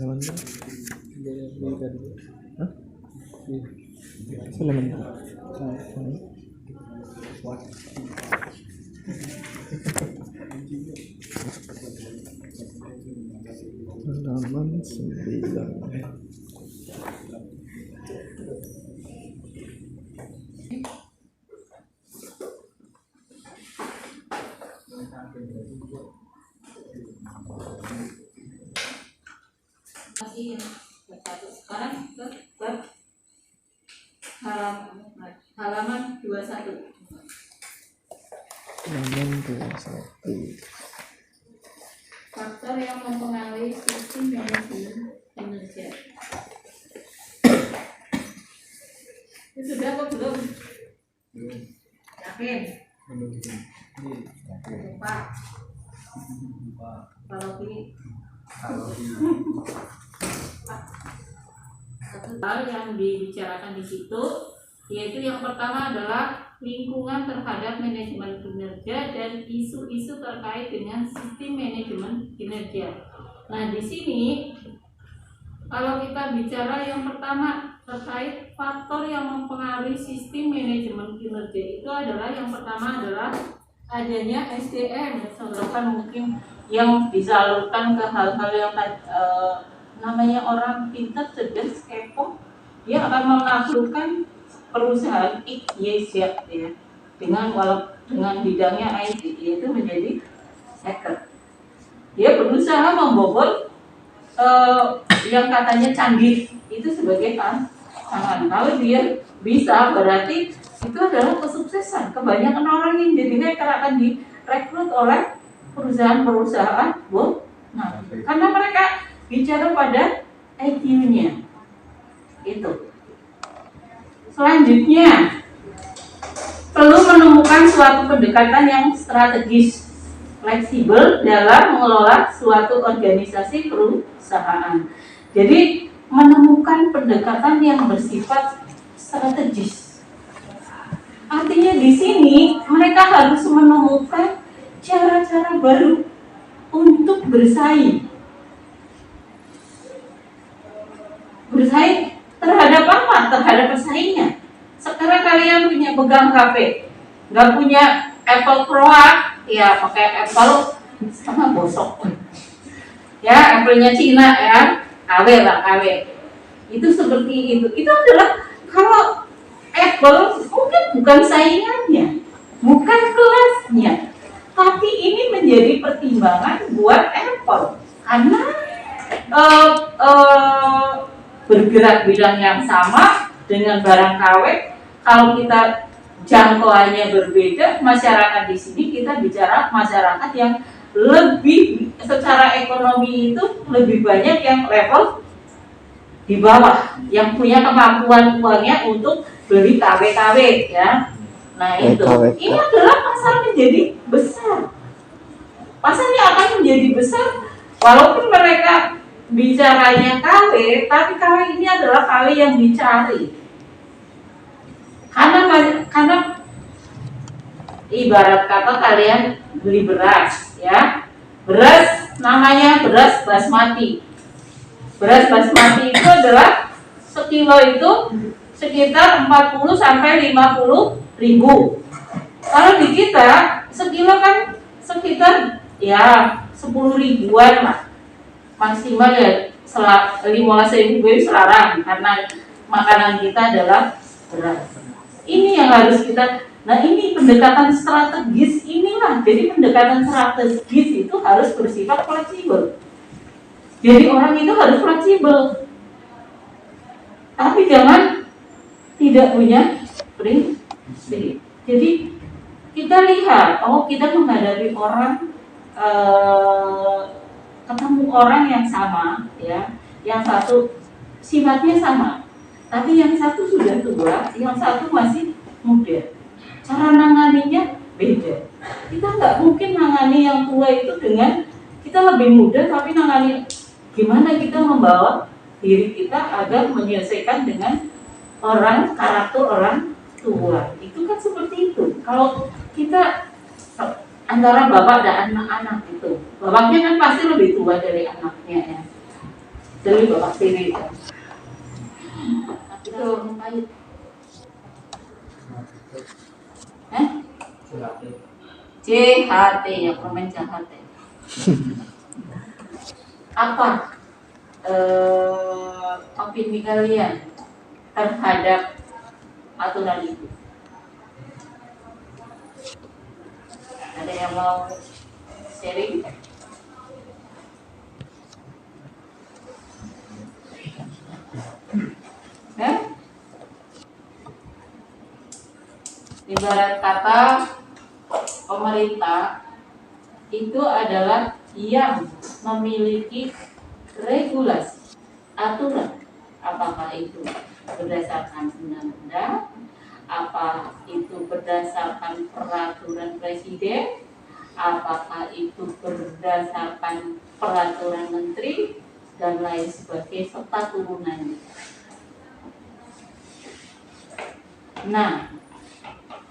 halaman berapa? Hah? Halaman berapa? Halaman 9. Sekarang ke halaman 21. Halaman 21. Faktor yang mempengaruhi sistem manajemen kinerja. Itu sudah apa belum? Yakin? Lupa. Kalau di satu hal yang dibicarakan di situ, yaitu yang pertama adalah lingkungan terhadap manajemen kinerja dan isu-isu terkait dengan sistem manajemen kinerja. Nah, di sini kalau kita bicara yang pertama terkait faktor yang mempengaruhi sistem manajemen kinerja, itu adalah yang pertama adalah adanya SDM, misalkan mungkin yang disalurkan ke hal-hal yang namanya orang pintar, cerdas, kepo, dia akan menaklukkan perusahaan X, Y, Z ya, dengan bidangnya IT, yaitu menjadi hacker. Dia berusaha membobol yang katanya canggih itu sebagai tangan. Kalau dia bisa, berarti itu adalah kesuksesan. Kebanyakan orang yang jadi hacker akan direkrut oleh perusahaan-perusahaan karena mereka bicara pada IQ-nya. Itu. Selanjutnya, perlu menemukan suatu pendekatan yang strategis, fleksibel dalam mengelola suatu organisasi perusahaan. Jadi, menemukan pendekatan yang bersifat strategis. Artinya di sini mereka harus menemukan cara-cara baru untuk bersaing. Bersaing terhadap apa? Terhadap pesaingnya. Sekarang kalian punya pegang HP, nggak punya Apple Pro, ya pakai Apple setengah bosok. Ya, Apple-nya Cina ya, KW lah KW. Itu seperti itu. Itu adalah kalau Apple mungkin bukan saingannya, bukan kelasnya, tapi ini menjadi pertimbangan buat Apple karena bergerak bidang yang sama dengan barang KW. Kalau kita jangkauannya berbeda, masyarakat di sini kita bicara masyarakat yang lebih secara ekonomi itu lebih banyak yang level di bawah, yang punya kemampuan uangnya untuk beli KW-KW ya. Nah itu, ini adalah pasar menjadi besar. Pasarnya akan menjadi besar walaupun mereka bicaranya KW, tapi KW ini adalah KW yang dicari. Karena ibarat kata kalian beli beras ya. Beras namanya beras basmati. Beras basmati itu adalah sekilo itu sekitar 40 sampai 50 ribu. Kalau di kita sekilo kan sekitar ya 10 ribuan lah. Maksimal ya 15.000 selarang karena makanan kita adalah beras. Ini yang harus kita, nah ini pendekatan strategis inilah. Jadi pendekatan strategis itu harus bersifat fleksibel. Jadi orang itu harus fleksibel, tapi jangan tidak punya prinsip. Jadi kita lihat, oh kita menghadapi orang, ketemu orang yang sama, ya, yang satu sifatnya sama. Tapi yang satu sudah tua, yang satu masih muda. Cara nanganinya beda. Kita nggak mungkin nangani yang tua itu dengan kita lebih muda, tapi nangani gimana kita membawa diri kita agar menyelesaikan dengan karakter orang tua. Itu kan seperti itu. Kalau kita antara bapak dan anak-anak itu, bapaknya kan pasti lebih tua dari anaknya ya. Jadi bapak tiri itu pahit. JHT ya, permen JHT. Apa opini kalian terhadap aturan itu? Ada yang mau sharing? Ibarat kata pemerintah itu adalah yang memiliki regulasi, aturan, apakah itu berdasarkan undang-undang, apa itu berdasarkan peraturan presiden, apakah itu berdasarkan peraturan menteri, dan lain sebagainya serta turunannya. Nah,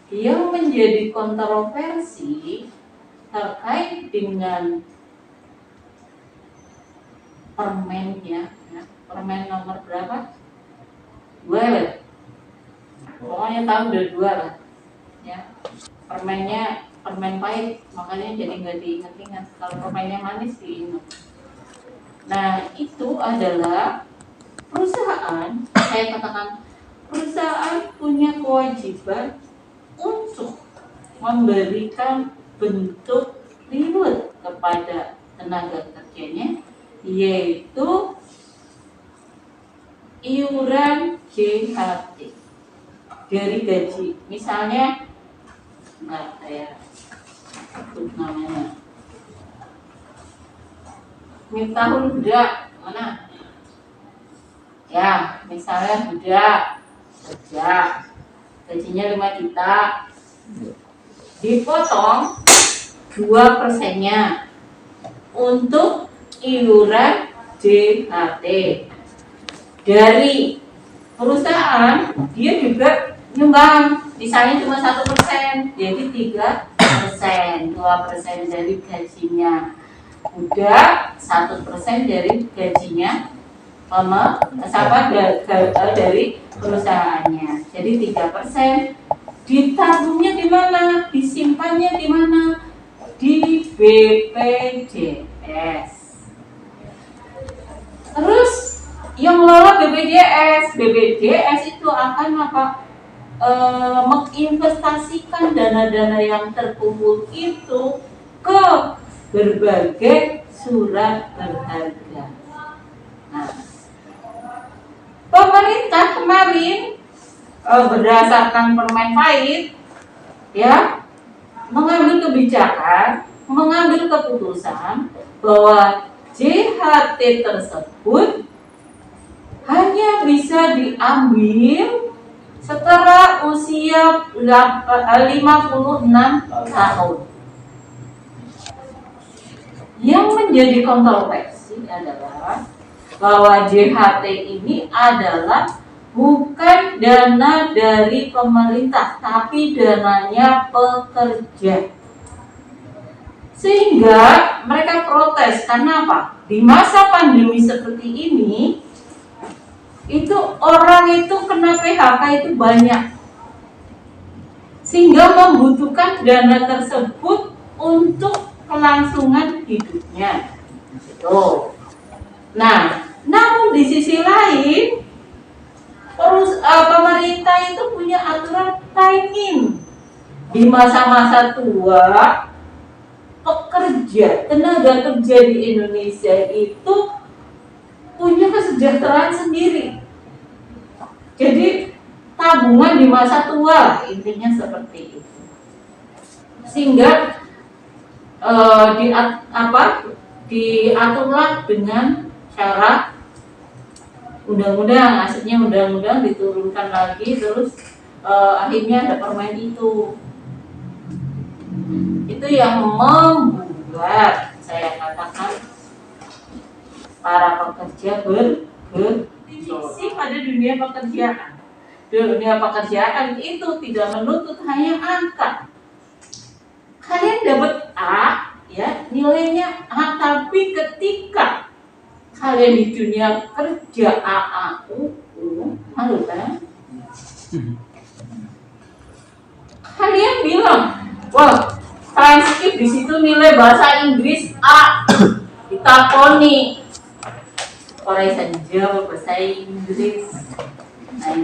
yang menjadi kontroversi terkait dengan permennya, ya, permen nomor berapa? 2 ya? Pokoknya tahun udah 2 lah, ya. Permennya permen pahit, makanya jadi nggak diingat-ingat. Kalau permennya manis diingat. Nah, itu adalah perusahaan, saya katakan perusahaan punya kewajiban untuk memberikan bentuk reward kepada tenaga kerjanya, yaitu iuran JHT dari gaji. Misalnya, enggak saya sebut namanya, Miftahul Huda, mana? Ya, misalnya Huda kerja, gajinya 5 juta, dipotong 2%-nya untuk iuran JHT dari perusahaan. Dia juga nyumbang, misalnya cuma 1%, jadi 3%, 2% dari gajinya. Udah 1% dari gajinya dari perusahaannya. Jadi 3%. Ditabungnya di mana? Disimpannya di mana? Di BPJS. Terus yang ngelola BPJS itu akan apa? Menginvestasikan dana-dana yang terkumpul itu ke berbagai surat berharga. Nah, pemerintah kemarin berdasarkan permen pahit, ya, mengambil kebijakan, mengambil keputusan bahwa JHT tersebut hanya bisa diambil setelah usia 56 tahun. Yang menjadi kontroversi adalah bahwa JHT ini adalah bukan dana dari pemerintah, tapi dananya pekerja. Sehingga mereka protes, karena apa? Di masa pandemi seperti ini, itu orang itu kena PHK itu banyak. Sehingga membutuhkan dana tersebut untuk kelangsungan hidupnya. Gitu. Nah, namun di sisi lain, pemerintah itu punya aturan timing. Di masa-masa tua, pekerja, tenaga kerja di Indonesia itu punya kesejahteraan sendiri. Jadi tabungan di masa tua, intinya seperti itu. Sehingga diaturlah dengan cara undang-undang, asalnya undang-undang diturunkan lagi, terus akhirnya ada permen itu yang membuat, saya katakan, para pekerja bergisi pada dunia pekerjaan. Dunia pekerjaan itu tidak menuntut hanya angka. Kalian dapat A, ya, nilainya A, tapi ketika kalian di dunia kerja halo kan? Kalian bilang, wah, transkrip di situ nilai bahasa Inggris A, ditakoni orang bisa jawab bahasa Inggris. Nah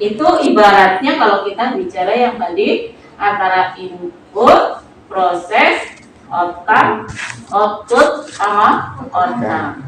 itu ibaratnya kalau kita bicara yang tadi antara input, proses, outcome, output sama outcome.